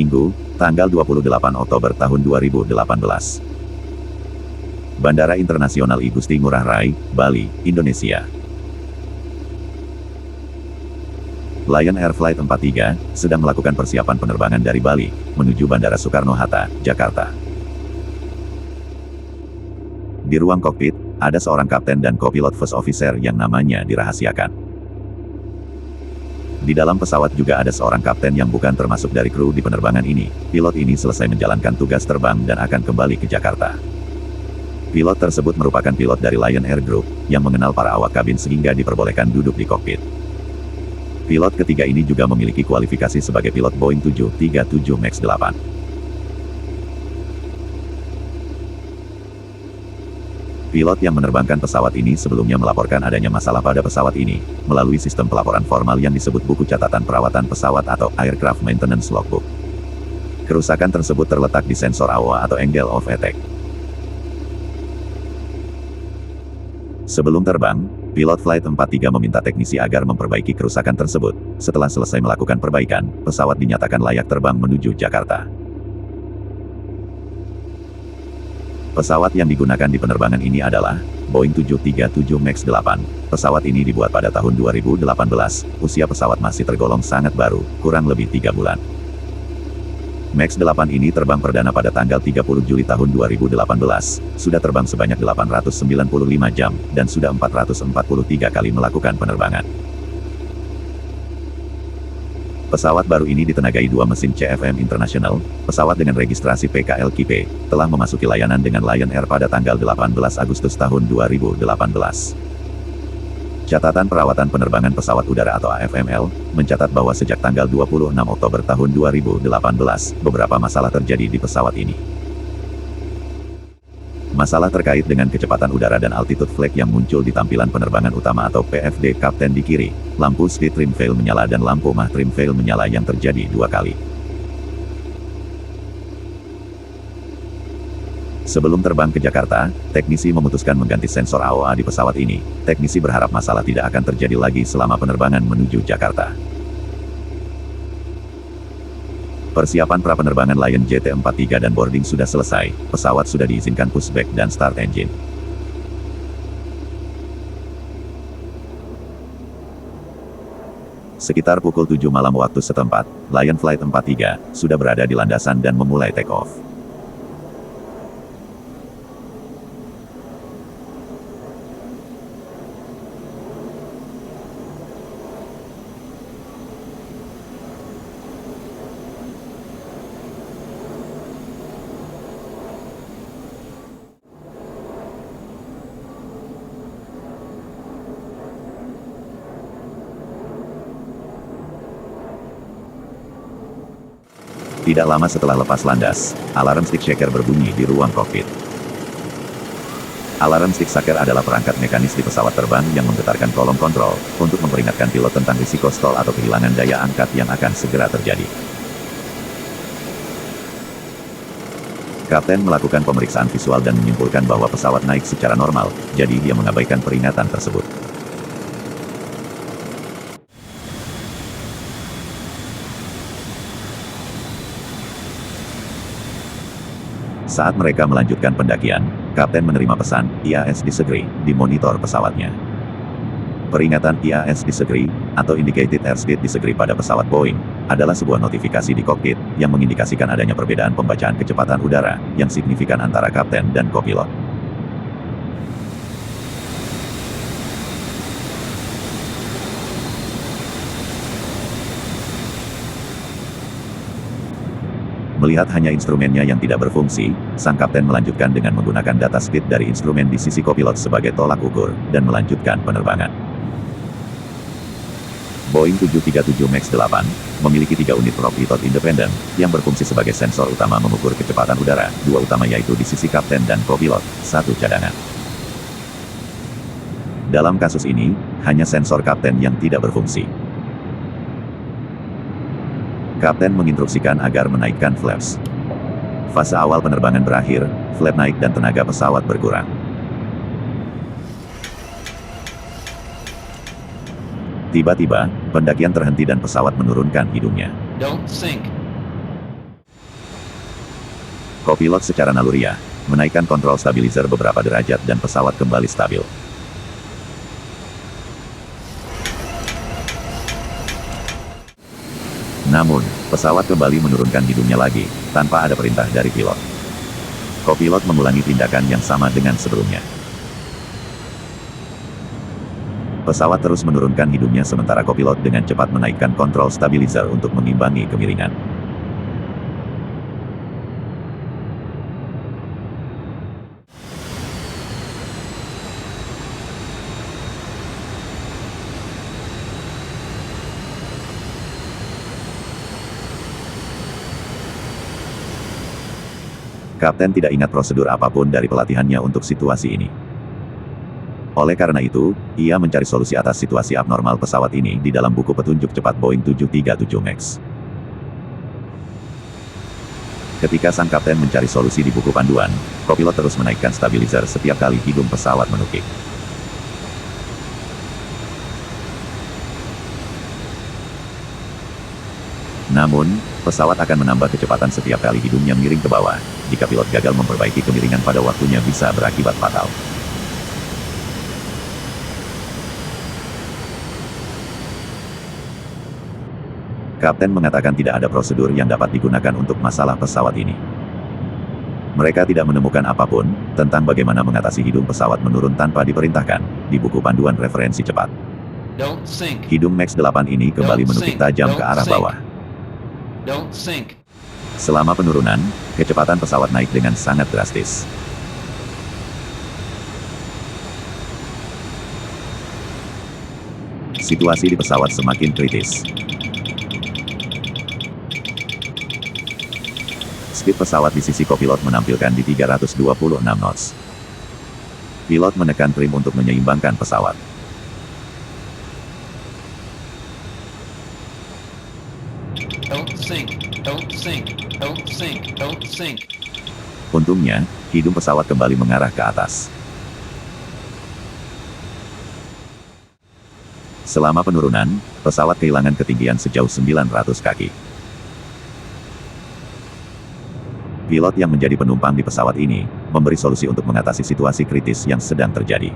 Minggu, tanggal 28 Oktober tahun 2018. Bandara Internasional I Gusti Ngurah Rai, Bali, Indonesia. Lion Air Flight 43 sedang melakukan persiapan penerbangan dari Bali menuju Bandara Soekarno-Hatta, Jakarta. Di ruang kokpit, ada seorang kapten dan kopilot first officer yang namanya dirahasiakan. Di dalam pesawat juga ada seorang kapten yang bukan termasuk dari kru di penerbangan ini. Pilot ini selesai menjalankan tugas terbang dan akan kembali ke Jakarta. Pilot tersebut merupakan pilot dari Lion Air Group, yang mengenal para awak kabin sehingga diperbolehkan duduk di kokpit. Pilot ketiga ini juga memiliki kualifikasi sebagai pilot Boeing 737 MAX 8. Pilot yang menerbangkan pesawat ini sebelumnya melaporkan adanya masalah pada pesawat ini, melalui sistem pelaporan formal yang disebut buku catatan perawatan pesawat atau Aircraft Maintenance Logbook. Kerusakan tersebut terletak di sensor AOA atau Angle of Attack. Sebelum terbang, pilot Flight 43 meminta teknisi agar memperbaiki kerusakan tersebut. Setelah selesai melakukan perbaikan, pesawat dinyatakan layak terbang menuju Jakarta. Pesawat yang digunakan di penerbangan ini adalah Boeing 737 MAX 8. Pesawat ini dibuat pada tahun 2018, usia pesawat masih tergolong sangat baru, kurang lebih 3 bulan. MAX 8 ini terbang perdana pada tanggal 30 Juli tahun 2018, sudah terbang sebanyak 895 jam, dan sudah 443 kali melakukan penerbangan. Pesawat baru ini ditenagai 2 mesin CFM International, pesawat dengan registrasi PKLQP, telah memasuki layanan dengan Lion Air pada tanggal 18 Agustus tahun 2018. Catatan Perawatan Penerbangan Pesawat Udara atau AFML, mencatat bahwa sejak tanggal 26 Oktober tahun 2018, beberapa masalah terjadi di pesawat ini. Masalah terkait dengan kecepatan udara dan altitude flag yang muncul di tampilan penerbangan utama atau PFD Kapten di kiri, lampu speed trim fail menyala dan lampu mah trim fail menyala yang terjadi 2 kali. Sebelum terbang ke Jakarta, teknisi memutuskan mengganti sensor AOA di pesawat ini. Teknisi berharap masalah tidak akan terjadi lagi selama penerbangan menuju Jakarta. Persiapan pra-penerbangan Lion JT43 dan boarding sudah selesai, pesawat sudah diizinkan pushback dan start engine. Sekitar pukul 7 malam waktu setempat, Lion Flight 43 sudah berada di landasan dan memulai take off. Tidak lama setelah lepas landas, alarm stick shaker berbunyi di ruang kokpit. Alarm stick shaker adalah perangkat mekanis di pesawat terbang yang menggetarkan kolom kontrol, untuk memperingatkan pilot tentang risiko stall atau kehilangan daya angkat yang akan segera terjadi. Kapten melakukan pemeriksaan visual dan menyimpulkan bahwa pesawat naik secara normal, jadi dia mengabaikan peringatan tersebut. Saat mereka melanjutkan pendakian, Kapten menerima pesan, IAS disagree, di monitor pesawatnya. Peringatan IAS disagree, atau Indicated Airspeed Disagree pada pesawat Boeing, adalah sebuah notifikasi di kokpit, yang mengindikasikan adanya perbedaan pembacaan kecepatan udara, yang signifikan antara kapten dan kopilot. Melihat hanya instrumennya yang tidak berfungsi, sang kapten melanjutkan dengan menggunakan data speed dari instrumen di sisi kopilot sebagai tolak ukur, dan melanjutkan penerbangan. Boeing 737 MAX 8 memiliki 3 unit prop pitot independen, yang berfungsi sebagai sensor utama mengukur kecepatan udara, 2 utama yaitu di sisi kapten dan kopilot, 1 cadangan. Dalam kasus ini, hanya sensor kapten yang tidak berfungsi. Kapten menginstruksikan agar menaikkan flaps. Fase awal penerbangan berakhir, flap naik dan tenaga pesawat berkurang. Tiba-tiba, pendakian terhenti dan pesawat menurunkan hidungnya. Don't sink. Kopilot secara naluriah, menaikkan kontrol stabilizer beberapa derajat dan pesawat kembali stabil. Namun, pesawat kembali menurunkan hidungnya lagi, tanpa ada perintah dari pilot. Kopilot mengulangi tindakan yang sama dengan sebelumnya. Pesawat terus menurunkan hidungnya sementara kopilot dengan cepat menaikkan kontrol stabilizer untuk mengimbangi kemiringan. Kapten tidak ingat prosedur apapun dari pelatihannya untuk situasi ini. Oleh karena itu, ia mencari solusi atas situasi abnormal pesawat ini di dalam buku petunjuk cepat Boeing 737 MAX. Ketika sang kapten mencari solusi di buku panduan, kopilot terus menaikkan stabilizer setiap kali hidung pesawat menukik. Namun, pesawat akan menambah kecepatan setiap kali hidungnya miring ke bawah. Jika pilot gagal memperbaiki kemiringan pada waktunya bisa berakibat fatal. Kapten mengatakan tidak ada prosedur yang dapat digunakan untuk masalah pesawat ini. Mereka tidak menemukan apapun tentang bagaimana mengatasi hidung pesawat menurun tanpa diperintahkan di buku panduan referensi cepat. Hidung MAX 8 ini kembali menukik tajam ke arah bawah. Selama penurunan, kecepatan pesawat naik dengan sangat drastis. Situasi di pesawat semakin kritis. Speed pesawat di sisi kopilot menampilkan di 326 knots. Pilot menekan trim untuk menyeimbangkan pesawat. Untungnya, hidung pesawat kembali mengarah ke atas. Selama penurunan, pesawat kehilangan ketinggian sejauh 900 kaki. Pilot yang menjadi penumpang di pesawat ini, memberi solusi untuk mengatasi situasi kritis yang sedang terjadi.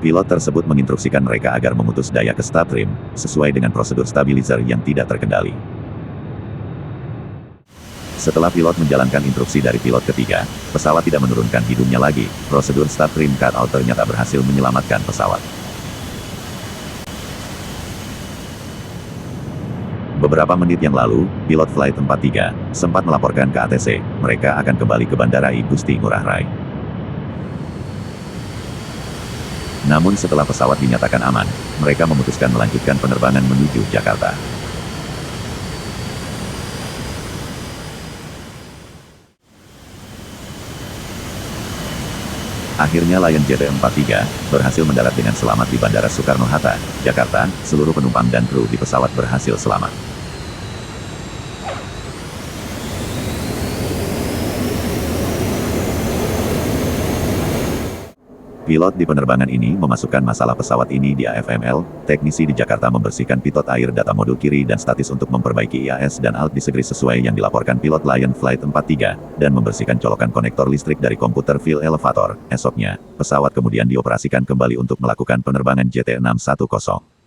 Pilot tersebut menginstruksikan mereka agar memutus daya ke stub trim, sesuai dengan prosedur stabilizer yang tidak terkendali. Setelah pilot menjalankan instruksi dari pilot ketiga, pesawat tidak menurunkan hidungnya lagi. Prosedur stub trim cutout ternyata berhasil menyelamatkan pesawat. Beberapa menit yang lalu, pilot Flight 43 sempat melaporkan ke ATC, mereka akan kembali ke Bandara I Gusti Ngurah Rai. Namun setelah pesawat dinyatakan aman, mereka memutuskan melanjutkan penerbangan menuju Jakarta. Akhirnya Lion JT-43 berhasil mendarat dengan selamat di Bandara Soekarno-Hatta, Jakarta. Seluruh penumpang dan kru di pesawat berhasil selamat. Pilot di penerbangan ini memasukkan masalah pesawat ini di AFML, teknisi di Jakarta membersihkan pitot air data modul kiri dan statis untuk memperbaiki IAS dan alt disagree sesuai yang dilaporkan pilot Lion Flight 43, dan membersihkan colokan konektor listrik dari komputer fuel elevator. Esoknya, pesawat kemudian dioperasikan kembali untuk melakukan penerbangan JT610.